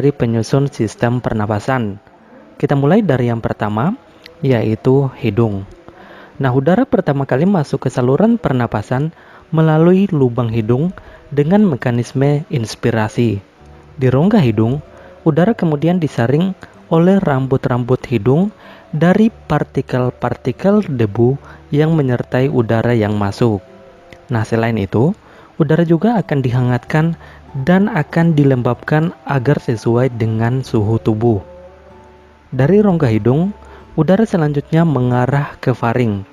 dari penyusun sistem pernapasan. Kita mulai dari yang pertama, yaitu hidung. Nah, udara pertama kali masuk ke saluran pernapasan melalui lubang hidung dengan mekanisme inspirasi. Di rongga hidung, udara kemudian disaring oleh rambut-rambut hidung dari partikel-partikel debu yang menyertai udara yang masuk. Nah, selain itu, udara juga akan dihangatkan dan akan dilembabkan agar sesuai dengan suhu tubuh. Dari rongga hidung, udara selanjutnya mengarah ke faring,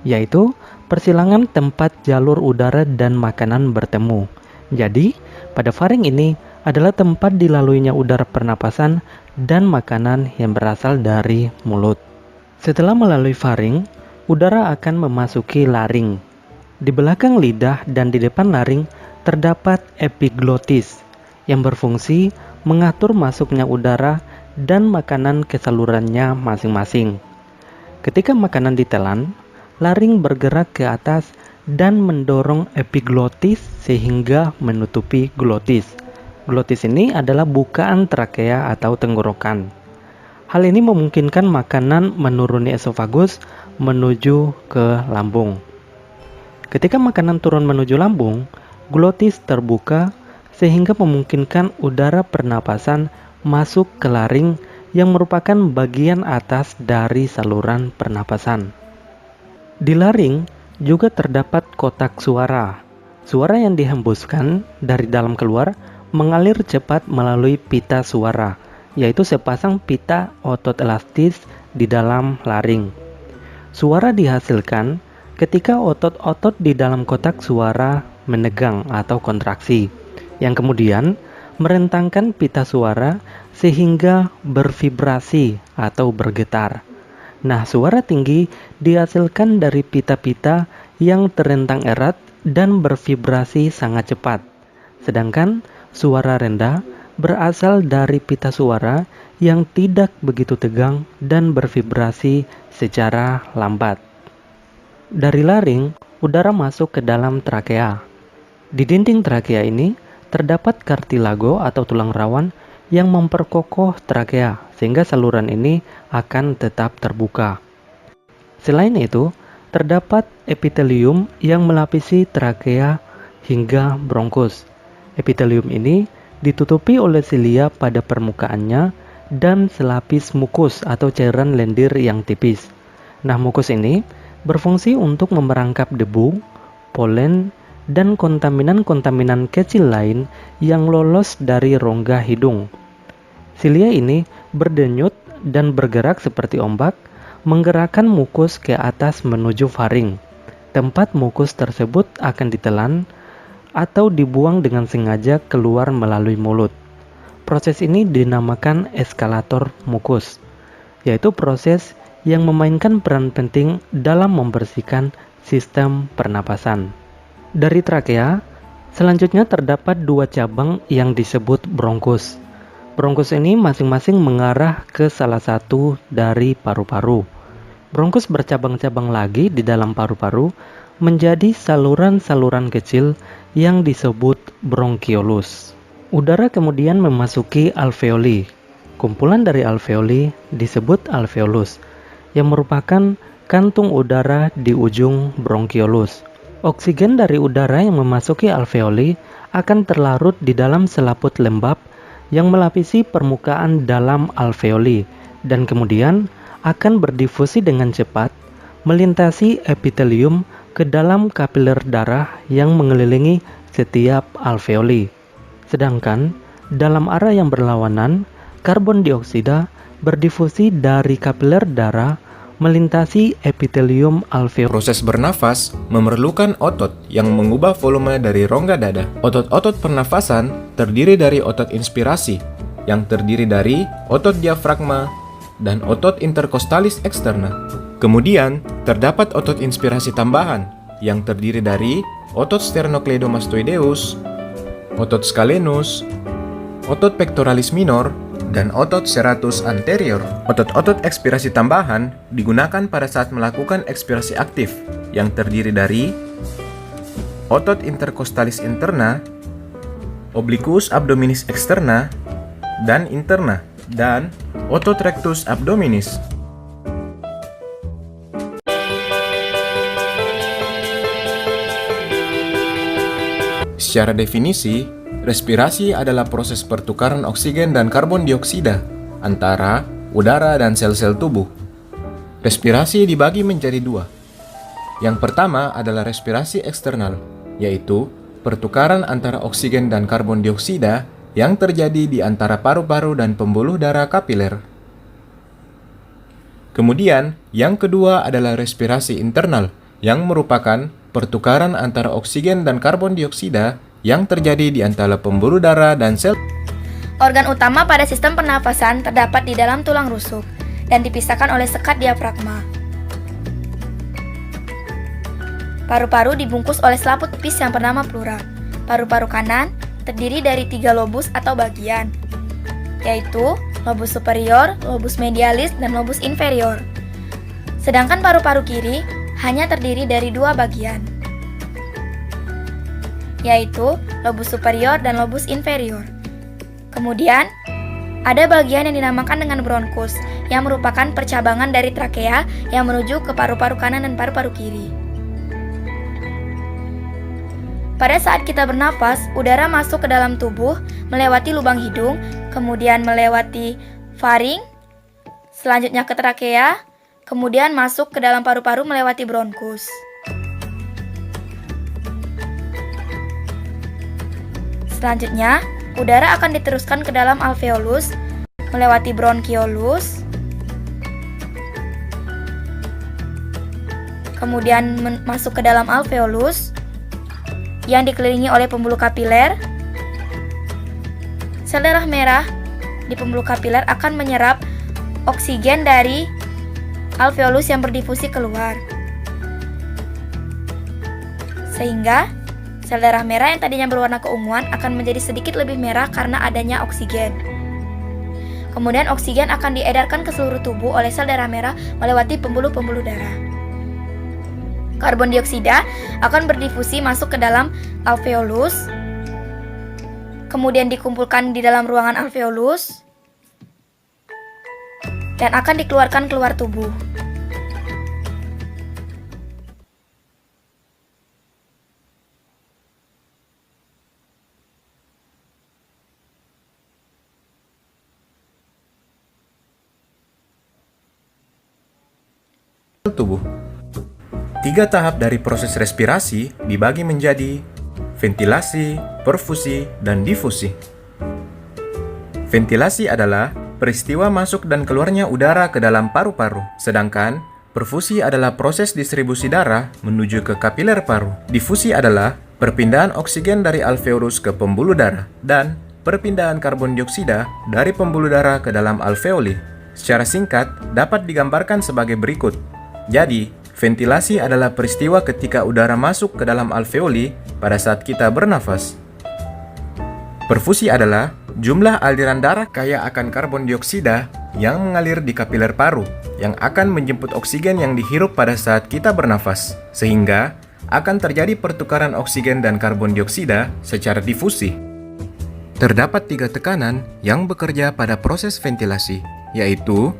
yaitu persilangan tempat jalur udara dan makanan bertemu. Jadi, pada faring ini adalah tempat dilaluinya udara pernapasan dan makanan yang berasal dari mulut. Setelah melalui faring, udara akan memasuki laring. Di belakang lidah dan di depan laring terdapat epiglotis yang berfungsi mengatur masuknya udara dan makanan ke salurannya masing-masing. Ketika makanan ditelan, laring bergerak ke atas dan mendorong epiglotis sehingga menutupi glotis. Glotis ini adalah bukaan trakea atau tenggorokan. Hal ini memungkinkan makanan menuruni esofagus menuju ke lambung. Ketika makanan turun menuju lambung, glotis terbuka sehingga memungkinkan udara pernapasan masuk ke laring yang merupakan bagian atas dari saluran pernapasan. Di laring juga terdapat kotak suara. Suara yang dihembuskan dari dalam keluar mengalir cepat melalui pita suara, yaitu sepasang pita otot elastis di dalam laring. Suara dihasilkan ketika otot-otot di dalam kotak suara menegang atau kontraksi, yang kemudian merentangkan pita suara sehingga bervibrasi atau bergetar. Nah, suara tinggi dihasilkan dari pita-pita yang terentang erat dan bervibrasi sangat cepat. Sedangkan suara rendah berasal dari pita suara yang tidak begitu tegang dan bervibrasi secara lambat. Dari laring, udara masuk ke dalam trakea. Di dinding trakea ini terdapat kartilago atau tulang rawan yang memperkokoh trakea sehingga saluran ini akan tetap terbuka. Selain itu, terdapat epitelium yang melapisi trakea hingga bronkus. Epitelium ini ditutupi oleh silia pada permukaannya dan selapis mukus atau cairan lendir yang tipis. Nah, mukus ini berfungsi untuk memerangkap debu, polen, dan kontaminan-kontaminan kecil lain yang lolos dari rongga hidung. Silia ini berdenyut dan bergerak seperti ombak, menggerakkan mukus ke atas menuju faring. Tempat mukus tersebut akan ditelan atau dibuang dengan sengaja keluar melalui mulut. Proses ini dinamakan eskalator mukus, yaitu proses yang memainkan peran penting dalam membersihkan sistem pernapasan. Dari trakea, selanjutnya terdapat dua cabang yang disebut bronkus. Bronkus ini masing-masing mengarah ke salah satu dari paru-paru. Bronkus bercabang-cabang lagi di dalam paru-paru menjadi saluran-saluran kecil yang disebut bronkiolus. Udara kemudian memasuki alveoli. Kumpulan dari alveoli disebut alveolus, yang merupakan kantung udara di ujung bronkiolus. Oksigen dari udara yang memasuki alveoli akan terlarut di dalam selaput lembab yang melapisi permukaan dalam alveoli dan kemudian akan berdifusi dengan cepat melintasi epitelium ke dalam kapiler darah yang mengelilingi setiap alveoli. Sedangkan dalam arah yang berlawanan, karbon dioksida berdifusi dari kapiler darah melintasi epitelium alveoli. Proses bernafas memerlukan otot yang mengubah volume dari rongga dada. Otot-otot pernafasan terdiri dari otot inspirasi yang terdiri dari otot diafragma dan otot interkostalis eksterna. Kemudian, terdapat otot inspirasi tambahan yang terdiri dari otot sternocleidomastoideus, otot scalenus, otot pectoralis minor, dan otot serratus anterior. Otot-otot ekspirasi tambahan digunakan pada saat melakukan ekspirasi aktif yang terdiri dari otot interkostalis interna, obliquus abdominis externa, dan interna, dan otot rectus abdominis. Secara definisi, respirasi adalah proses pertukaran oksigen dan karbon dioksida antara udara dan sel-sel tubuh. Respirasi dibagi menjadi dua. Yang pertama adalah respirasi eksternal, yaitu pertukaran antara oksigen dan karbon dioksida yang terjadi di antara paru-paru dan pembuluh darah kapiler. Kemudian, yang kedua adalah respirasi internal, yang merupakan pertukaran antara oksigen dan karbon dioksida yang terjadi di antara pembuluh darah dan sel. Organ utama pada sistem pernafasan terdapat di dalam tulang rusuk dan dipisahkan oleh sekat diafragma. Paru-paru dibungkus oleh selaput tipis yang bernama pleura. Paru-paru kanan terdiri dari 3 lobus atau bagian, yaitu lobus superior, lobus medialis, dan lobus inferior. Sedangkan paru-paru kiri hanya terdiri dari 2 bagian, yaitu lobus superior dan lobus inferior. Kemudian, ada bagian yang dinamakan dengan bronkus, yang merupakan percabangan dari trakea yang menuju ke paru-paru kanan dan paru-paru kiri. Pada saat kita bernapas, udara masuk ke dalam tubuh, melewati lubang hidung, kemudian melewati faring, selanjutnya ke trakea, kemudian masuk ke dalam paru-paru melewati bronkus. Selanjutnya, udara akan diteruskan ke dalam alveolus, melewati bronkiolus, kemudian masuk ke dalam alveolus, yang dikelilingi oleh pembuluh kapiler. Sel darah merah di pembuluh kapiler akan menyerap oksigen dari alveolus yang berdifusi keluar, sehingga sel darah merah yang tadinya berwarna keunguan akan menjadi sedikit lebih merah karena adanya oksigen. Kemudian oksigen akan diedarkan ke seluruh tubuh oleh sel darah merah melewati pembuluh-pembuluh darah. Karbon dioksida akan berdifusi masuk ke dalam alveolus, kemudian dikumpulkan di dalam ruangan alveolus, dan akan dikeluarkan keluar tubuh. Tubuh. 3 tahap dari proses respirasi dibagi menjadi ventilasi, perfusi, dan difusi. Ventilasi adalah peristiwa masuk dan keluarnya udara ke dalam paru-paru, sedangkan perfusi adalah proses distribusi darah menuju ke kapiler paru. Difusi adalah perpindahan oksigen dari alveolus ke pembuluh darah dan perpindahan karbon dioksida dari pembuluh darah ke dalam alveoli. Secara singkat, dapat digambarkan sebagai berikut. Jadi, ventilasi adalah peristiwa ketika udara masuk ke dalam alveoli pada saat kita bernafas. Perfusi adalah jumlah aliran darah kaya akan karbon dioksida yang mengalir di kapiler paru, yang akan menjemput oksigen yang dihirup pada saat kita bernafas, sehingga akan terjadi pertukaran oksigen dan karbon dioksida secara difusi. Terdapat 3 tekanan yang bekerja pada proses ventilasi, yaitu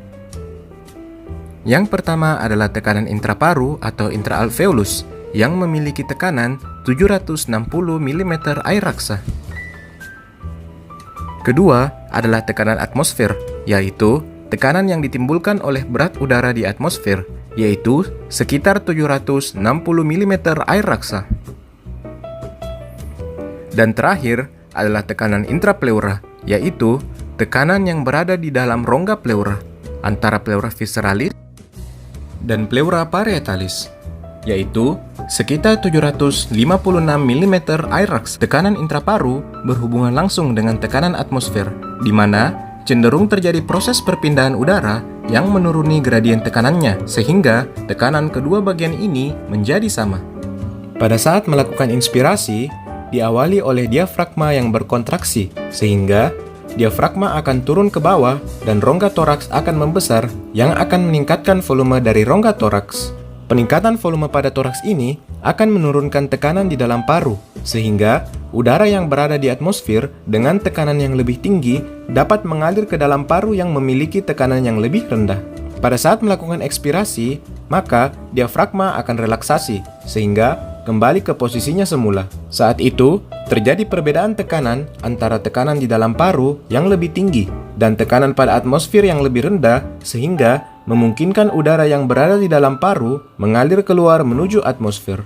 yang pertama adalah tekanan intraparu atau intraalveolus yang memiliki tekanan 760 mm air raksa. Kedua adalah tekanan atmosfer, yaitu tekanan yang ditimbulkan oleh berat udara di atmosfer, yaitu sekitar 760 mm air raksa. Dan terakhir adalah tekanan intrapleura, yaitu tekanan yang berada di dalam rongga pleura antara pleura visceralis dan pleura parietalis, yaitu sekitar 756 mm air raksa. Tekanan intraparu berhubungan langsung dengan tekanan atmosfer, di mana cenderung terjadi proses perpindahan udara yang menuruni gradien tekanannya, sehingga tekanan kedua bagian ini menjadi sama. Pada saat melakukan inspirasi, diawali oleh diafragma yang berkontraksi, sehingga diafragma akan turun ke bawah dan rongga toraks akan membesar yang akan meningkatkan volume dari rongga toraks. Peningkatan volume pada toraks ini akan menurunkan tekanan di dalam paru sehingga udara yang berada di atmosfer dengan tekanan yang lebih tinggi dapat mengalir ke dalam paru yang memiliki tekanan yang lebih rendah. Pada saat melakukan ekspirasi, maka diafragma akan relaksasi, sehingga kembali ke posisinya semula. Saat itu, terjadi perbedaan tekanan antara tekanan di dalam paru yang lebih tinggi dan tekanan pada atmosfer yang lebih rendah, sehingga memungkinkan udara yang berada di dalam paru mengalir keluar menuju atmosfer.